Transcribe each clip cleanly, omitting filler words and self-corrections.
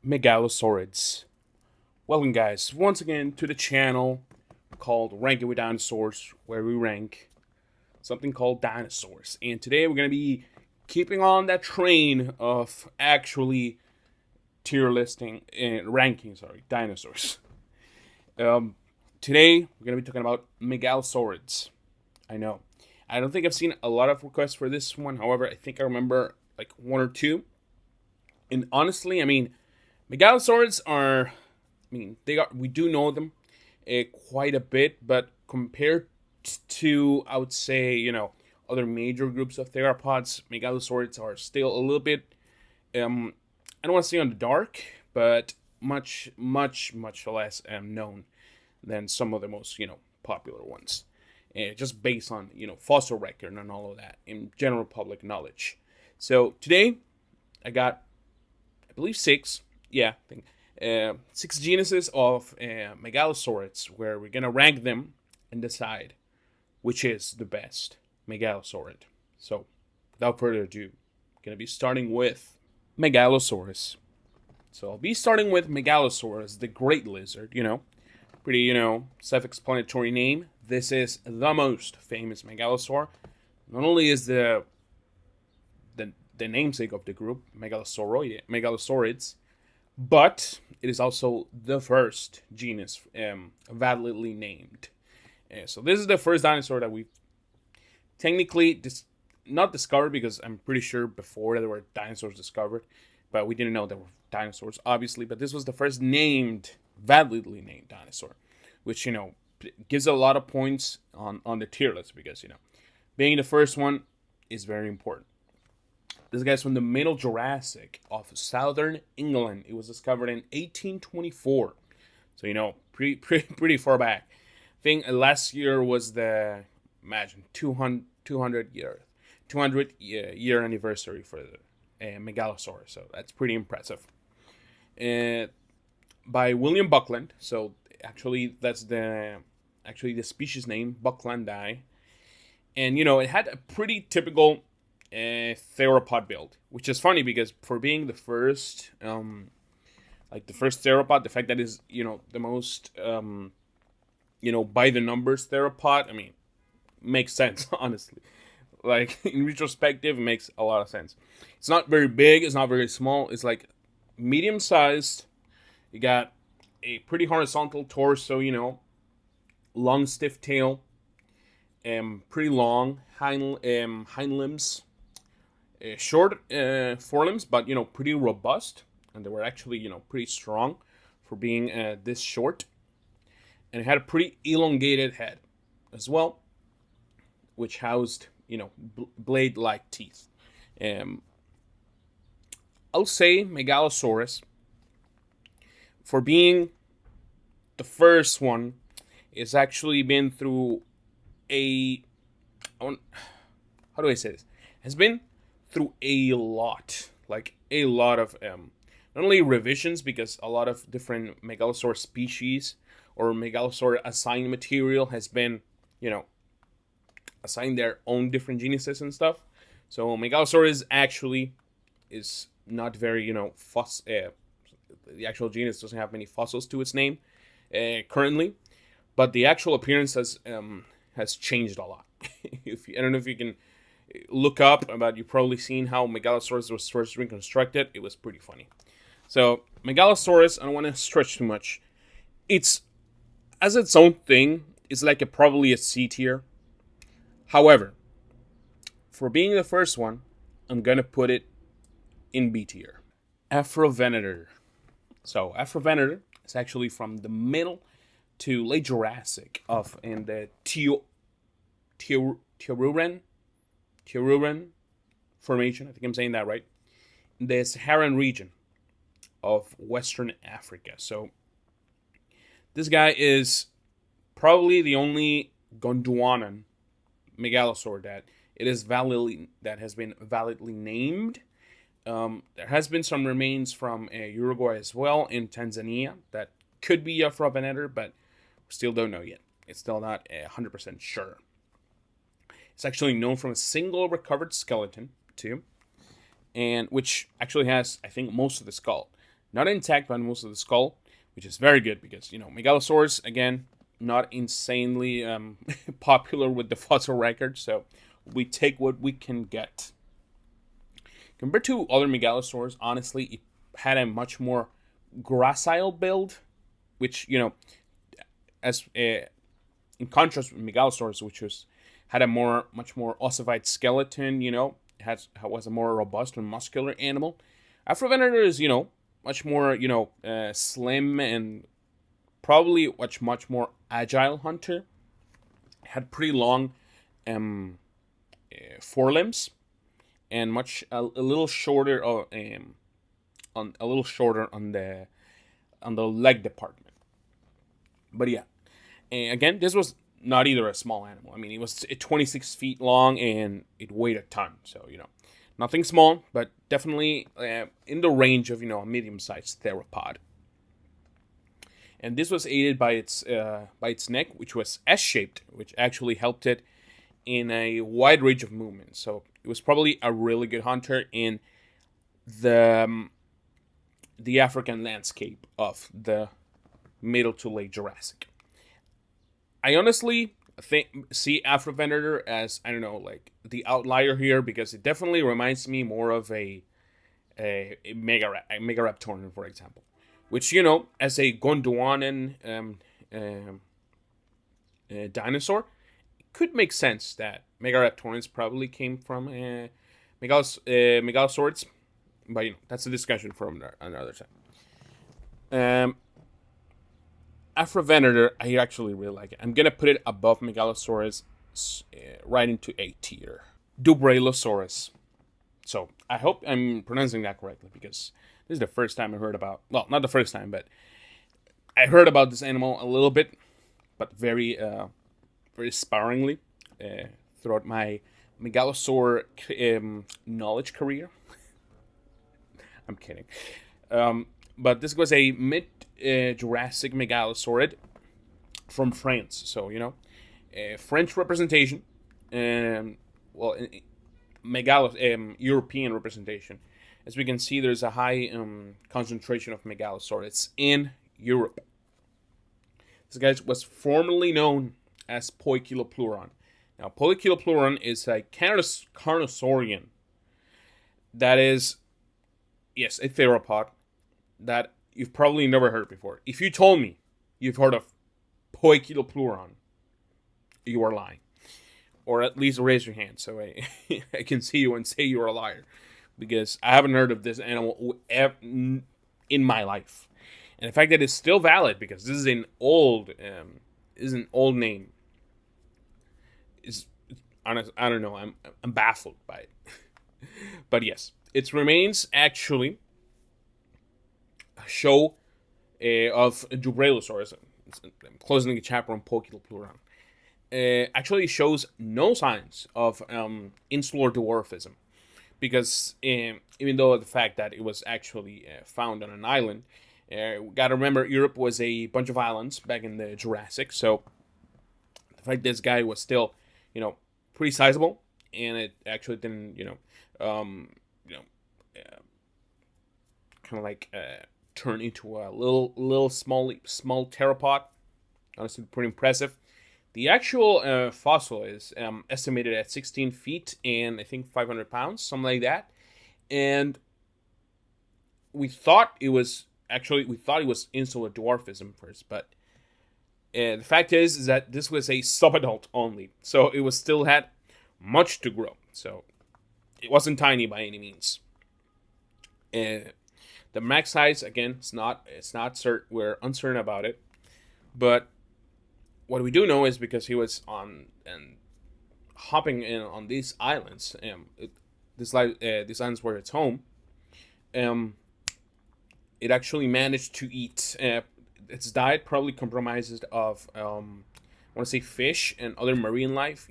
Megalosaurids. Welcome guys, once again to the channel called Ranking with Dinosaurs, where we rank something called dinosaurs. And today we're going to be keeping on that train of actually tier listing and ranking, dinosaurs. Today we're going to be talking about Megalosaurids. I know. I don't think I've seen a lot of requests for this one. However, I think I remember like one or two. And honestly, Megalosaurids are, we do know them quite a bit, but compared to, I would say, other major groups of theropods, Megalosaurids are still a little bit, I don't want to say on the dark, but much less known than some of the most, popular ones. Just based on, fossil record and all of that in general public knowledge. So today, I got, I believe 6, yeah, I think, 6 genuses of Megalosaurids, where we're gonna rank them and decide which is the best Megalosaurid. So, without further ado, I'm gonna be starting with Megalosaurus. So I'll be starting with Megalosaurus, the Great Lizard. Pretty, self-explanatory name. This is the most famous Megalosaur. Not only is the namesake of the group, Megalosaurids, but it is also the first genus validly named. So this is the first dinosaur that we've technically not discovered, because I'm pretty sure before there were dinosaurs discovered, but we didn't know there were dinosaurs, obviously. But this was the first validly named dinosaur, which, gives a lot of points on the tier list, because, being the first one is very important. This guy's from the Middle Jurassic of southern England. It was discovered in 1824. So, pretty far back. I think last year was the, 200 year anniversary for the Megalosaurus. So that's pretty impressive. By William Buckland. So actually that's the species name, Bucklandii. And, it had a pretty typical theropod build, which is funny because for being the first, the first theropod, the fact that is, the most, by the numbers theropod, makes sense, honestly. Like, in retrospective, it makes a lot of sense. It's not very big, it's not very small, it's like medium-sized. You got a pretty horizontal torso, long, stiff tail, pretty long hind limbs, short forelimbs, but pretty robust, and they were actually pretty strong for being this short. And it had a pretty elongated head as well, which housed blade-like teeth. I'll say Megalosaurus, for being the first one, is actually been through how do I say this? Has been through a lot of not only revisions, because a lot of different Megalosaur species or Megalosaur assigned material has been, assigned their own different genuses and stuff. So Megalosaurus actually is not very, the actual genus doesn't have many fossils to its name currently, but the actual appearance has changed a lot. I don't know if you can look up, but you've probably seen how Megalosaurus was first reconstructed. It was pretty funny. So Megalosaurus, I don't want to stretch too much. It's, as its own thing, it's like probably a C tier. However, for being the first one, I'm gonna put it in B tier. AFROVENATOR. So AFROVENATOR is actually from the middle to late Jurassic in the Teruran formation. I think I'm saying that right. In the Saharan region of Western Africa. So this guy is probably the only Gondwanan Megalosaur that has been validly named. There has been some remains from Uruguay as well, in Tanzania, that could be AFROVENATOR, but we still don't know yet. It's still not 100% sure. It's actually known from a single recovered skeleton too, and which actually has, I think, most of the skull. not intact, but most of the skull, which is very good because, Megalosaurus, again, not insanely popular with the fossil record, so we take what we can get. Compared to other Megalosaurs, honestly, it had a much more gracile build, which, as in contrast with Megalosaurus, which had a much more ossified skeleton, was a more robust and muscular animal. AFROVENATOR is, much more, slim and probably much more agile hunter. Had pretty long forelimbs and a little shorter on the leg department. But yeah, and again, this was not either a small animal. I mean, it was 26 feet long and it weighed a ton. So nothing small, but definitely in the range of a medium-sized theropod. And this was aided by its neck, which was S-shaped, which actually helped it in a wide range of movements. So it was probably a really good hunter in the African landscape of the middle to late Jurassic. I honestly see AFROVENATOR as, I don't know, like the outlier here, because it definitely reminds me more of a Megaraptoran, for example, which, as a Gondwanan dinosaur, it could make sense that Megaraptorans probably came from Megalosaurids, but that's a discussion for another time. AFROVENATOR, I actually really like it. I'm gonna put it above Megalosaurus, right into A tier. DUBREILLOSAURUS. So I hope I'm pronouncing that correctly, because this is the first time I heard about. Well, not the first time, but I heard about this animal a little bit, but very sparingly throughout my Megalosaur knowledge career. I'm kidding. But this was a mid-Jurassic Megalosaurid from France. So, French representation, European representation. As we can see, there's a high concentration of Megalosaurids in Europe. This guy was formerly known as Poikilopleuron. Now, Poikilopleuron is a Carnosaurian that is, yes, a theropod that you've probably never heard before. If you told me you've heard of Poikilopleuron, you are lying. Or at least raise your hand so I can see you and say you're a liar. Because I haven't heard of this animal in my life. And the fact that it's still valid, because this is an old name, is honest. I don't know. I'm baffled by it. But yes, its remains actually show of DUBREILLOSAURUS. I'm closing the chapter on Poikilopleuron. Actually shows no signs of insular dwarfism. Because even though the fact that it was actually found on an island, we gotta remember Europe was a bunch of islands back in the Jurassic, so the fact this guy was still, pretty sizable, and it actually didn't, kind of like turn into a little small theropod. Honestly, pretty impressive. The actual fossil is estimated at 16 feet and I think 500 pounds, something like that. And we thought it was insular dwarfism first, but the fact is that this was a subadult only, so it was still had much to grow. So it wasn't tiny by any means. The max size, again, we're uncertain about it, but what we do know is because he was hopping in on these islands, these islands were its home. It actually managed to eat. Its diet probably compromises of I want to say fish and other marine life.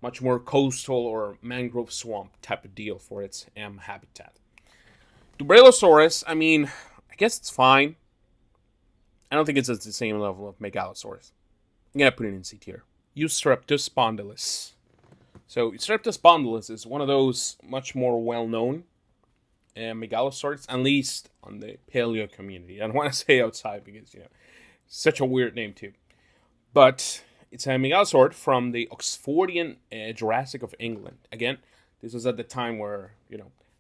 Much more coastal or mangrove swamp type of deal for its habitat. DUBREILLOSAURUS, I mean, I guess it's fine. I don't think it's at the same level of Megalosaurus. I'm going to put it in C tier. EUSTREPTOSPONDYLUS. So, EUSTREPTOSPONDYLUS is one of those much more well-known Megalosaurus, at least on the paleo community. I don't want to say outside because, such a weird name too. But it's a megalosaurid from the Oxfordian Jurassic of England. Again, this was at the time where,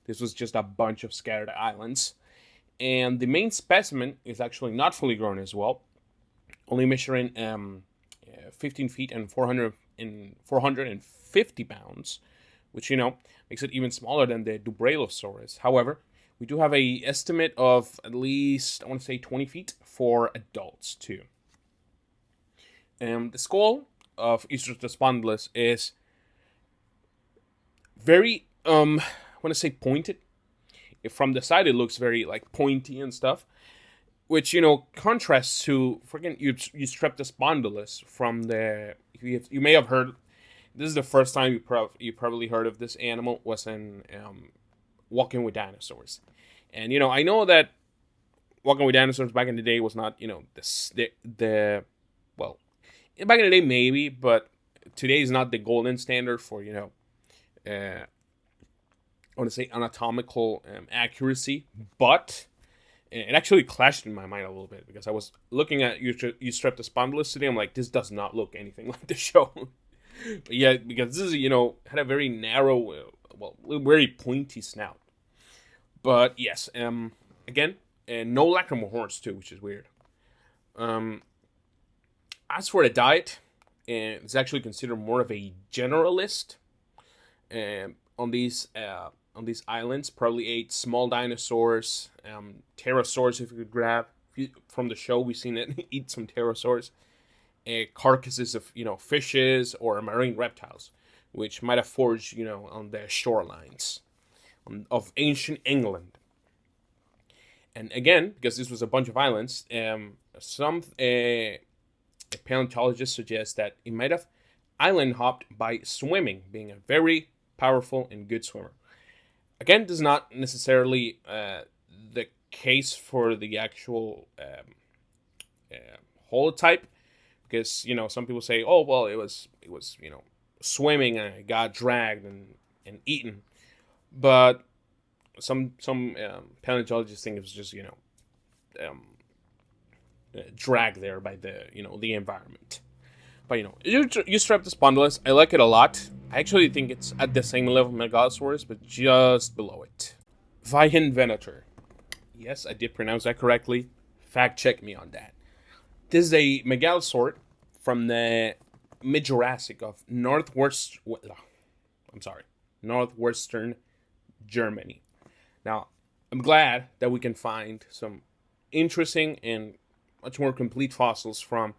this was just a bunch of scattered islands. And the main specimen is actually not fully grown as well, only measuring 15 feet and 450 pounds, which, makes it even smaller than the DUBREILLOSAURUS. However, we do have a estimate of at least, I want to say 20 feet for adults too. The skull of EUSTREPTOSPONDYLUS is very, I want to say pointed. From the side, it looks very like pointy and stuff, which contrasts to freaking EUSTREPTOSPONDYLUS from the. You may have heard. This is the first time you probably heard of this animal was in Walking with Dinosaurs, and I know that Walking with Dinosaurs back in the day was not the well, back in the day maybe, but today is not the golden standard for I want to say anatomical accuracy, but it actually clashed in my mind a little bit because I was looking at EUSTREPTOSPONDYLUS today. I'm like, this does not look anything like the show. But yeah, because this is, had a very narrow, very pointy snout. But yes, again, no lacrimal horns too, which is weird. As for the diet, it's actually considered more of a generalist. On these islands, probably ate small dinosaurs, pterosaurs if you could grab. From the show, we've seen it eat some pterosaurs. Carcasses of fishes or marine reptiles, which might have foraged on the shorelines of ancient England. And again, because this was a bunch of islands, some paleontologists suggest that it might have island hopped by swimming, being a very powerful and good swimmer. Again, this is not necessarily the case for the actual holotype, because some people say, oh well, it was swimming and it got dragged and eaten, but some paleontologists think it was just dragged there by the environment. But EUSTREPTOSPONDYLUS, I like it a lot. I actually think it's at the same level of Megalosaurus, but just below it. WIEHENVENATOR. Yes, I did pronounce that correctly. Fact check me on that. This is a megalosaurid from the mid-Jurassic of northwestern Germany. Now, I'm glad that we can find some interesting and much more complete fossils from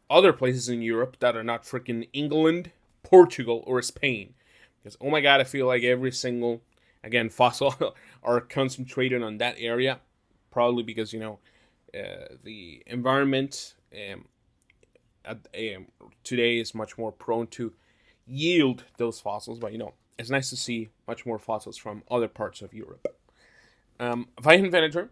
other places in Europe that are not freaking England, Portugal, or Spain. Because, oh my god, I feel like every single, again, fossil are concentrated on that area. Probably because, the environment today is much more prone to yield those fossils. But, it's nice to see much more fossils from other parts of Europe. WIEHENVENATOR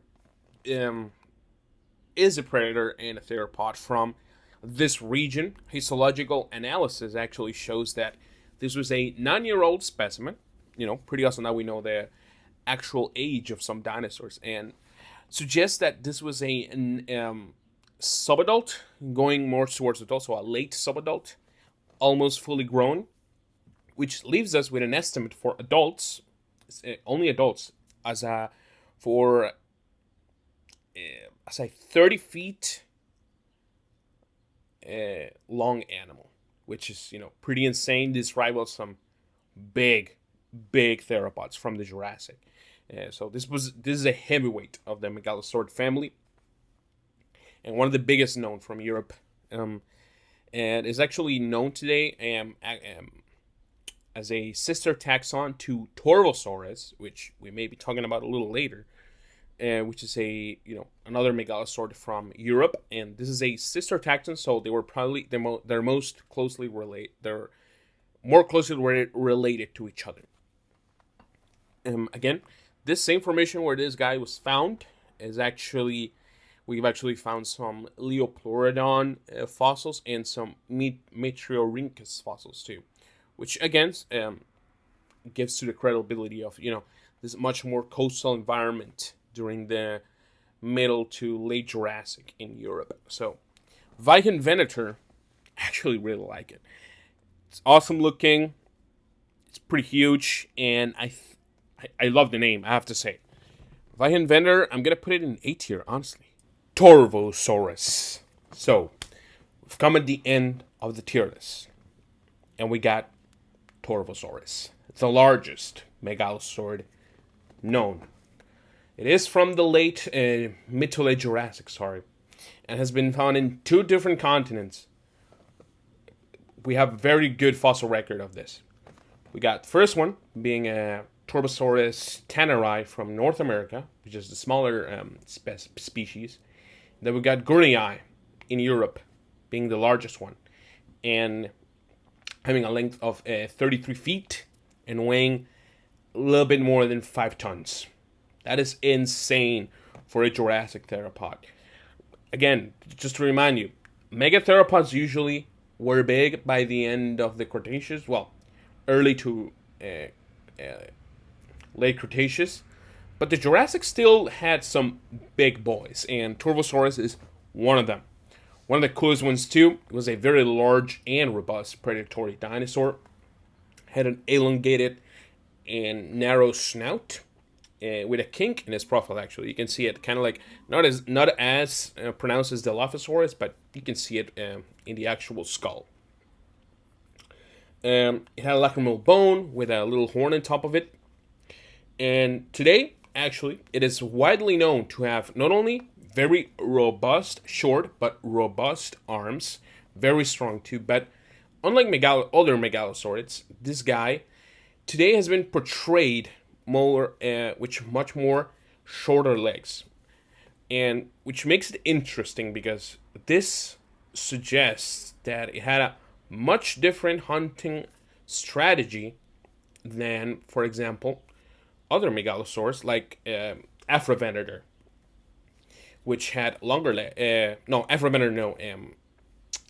is a predator and a theropod from this region. Histological analysis actually shows that this was a 9-year-old specimen. Pretty awesome that we know the actual age of some dinosaurs, and suggests that this was a subadult going more towards adult, so a late subadult, almost fully grown, which leaves us with an estimate for adults, only adults, as a 30 feet long animal, which is pretty insane. This rivals some big theropods from the Jurassic. So this is a heavyweight of the megalosaurid family, and one of the biggest known from Europe, and is actually known today as a sister taxon to TORVOSAURUS, which we may be talking about a little later. Which is a another megalosaurid from Europe, and this is a sister taxon, so they were probably they're most closely related. They're more closely related to each other. Again, this same formation where this guy was found is we've actually found some Leopleurodon fossils and some Metriorhynchus fossils too, which again gives to the credibility of this much more coastal environment during the middle to late Jurassic in Europe. So WIEHENVENATOR, I actually really like it. It's awesome looking. It's pretty huge, and I love the name, I have to say. WIEHENVENATOR, I'm gonna put it in A tier, honestly. TORVOSAURUS. So we've come at the end of the tier list, and we got TORVOSAURUS. It's the largest megalosaurid known. It is from the mid to late Jurassic, and has been found in 2 different continents. We have a very good fossil record of this. We got the first one being a TORVOSAURUS tanneri from North America, which is the smaller species. Then we got Gurnii in Europe, being the largest one, and having a length of 33 feet and weighing a little bit more than 5 tons. That is insane for a Jurassic theropod. Again, just to remind you, megatheropods usually were big by the end of the Cretaceous. Well, early to late Cretaceous. But the Jurassic still had some big boys, and TORVOSAURUS is one of them. One of the coolest ones too. It was a very large and robust predatory dinosaur. Had an elongated and narrow snout with a kink in its profile. Actually, you can see it kind of like not as pronounced as Dilophosaurus, but you can see it in the actual skull. It had a lacrimal bone with a little horn on top of it. And today, actually, it is widely known to have not only very robust, short, but robust arms, very strong too, but unlike other megalosaurids, this guy today has been portrayed more, with much more shorter legs, and which makes it interesting because this suggests that it had a much different hunting strategy than, for example, other megalosaurs like AFROVENATOR, which had longer legs. AFROVENATOR, no.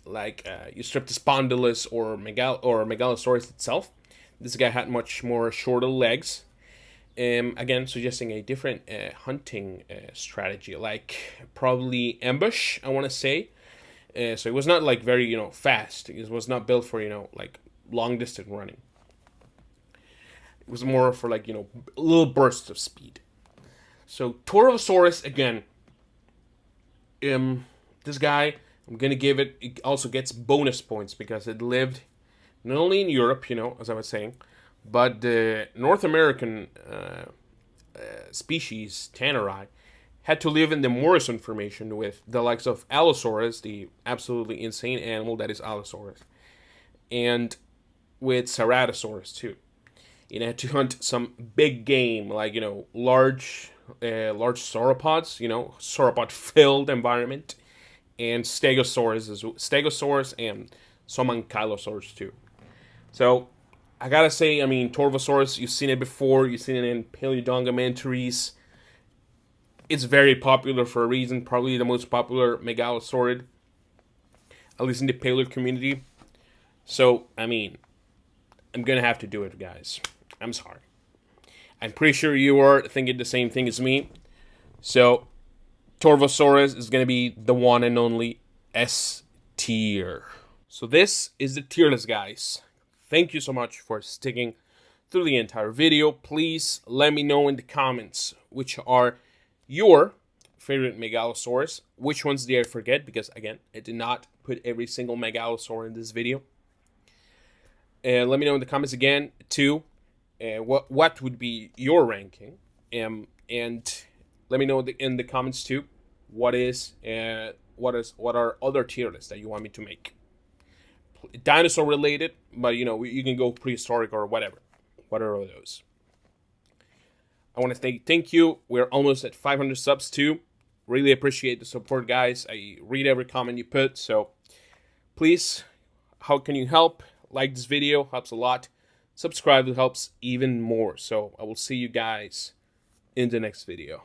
Like EUSTREPTOSPONDYLUS or Megalosaurus itself. This guy had much more shorter legs. Again, suggesting a different hunting strategy, like probably ambush, I want to say. So it was not like very, fast. It was not built for, like long distance running. It was more for like, little bursts of speed. So TORVOSAURUS, again, this guy, I'm going to give it also gets bonus points because it lived not only in Europe, as I was saying, but the North American species, tanneri, had to live in the Morrison Formation with the likes of Allosaurus, the absolutely insane animal that is Allosaurus, and with Ceratosaurus too. It had to hunt some big game, like, large sauropods, sauropod-filled environment, and Stegosaurus and some Ankylosaurus too. So, I gotta say, TORVOSAURUS, you've seen it before, you've seen it in paleodongamentaries. It's very popular for a reason, probably the most popular megalosaurid, at least in the paleo community. So, I'm gonna have to do it, guys. I'm sorry. I'm pretty sure you are thinking the same thing as me. So, TORVOSAURUS is gonna be the one and only S tier. So this is the tier list, guys. Thank you so much for sticking through the entire video. Please let me know in the comments which are your favorite megalosaurus. Which ones did I forget? Because again, I did not put every single megalosaur in this video. Let me know in the comments again too. What would be your ranking? And let me know in the comments too. What are other tier lists that you want me to make? Dinosaur related, but you can go prehistoric or whatever. What are those? I want to thank you. We're almost at 500 subs too. Really appreciate the support, guys. I read every comment you put, so please, how can you help? Like this video, helps a lot. Subscribe, it helps even more. So I will see you guys in the next video.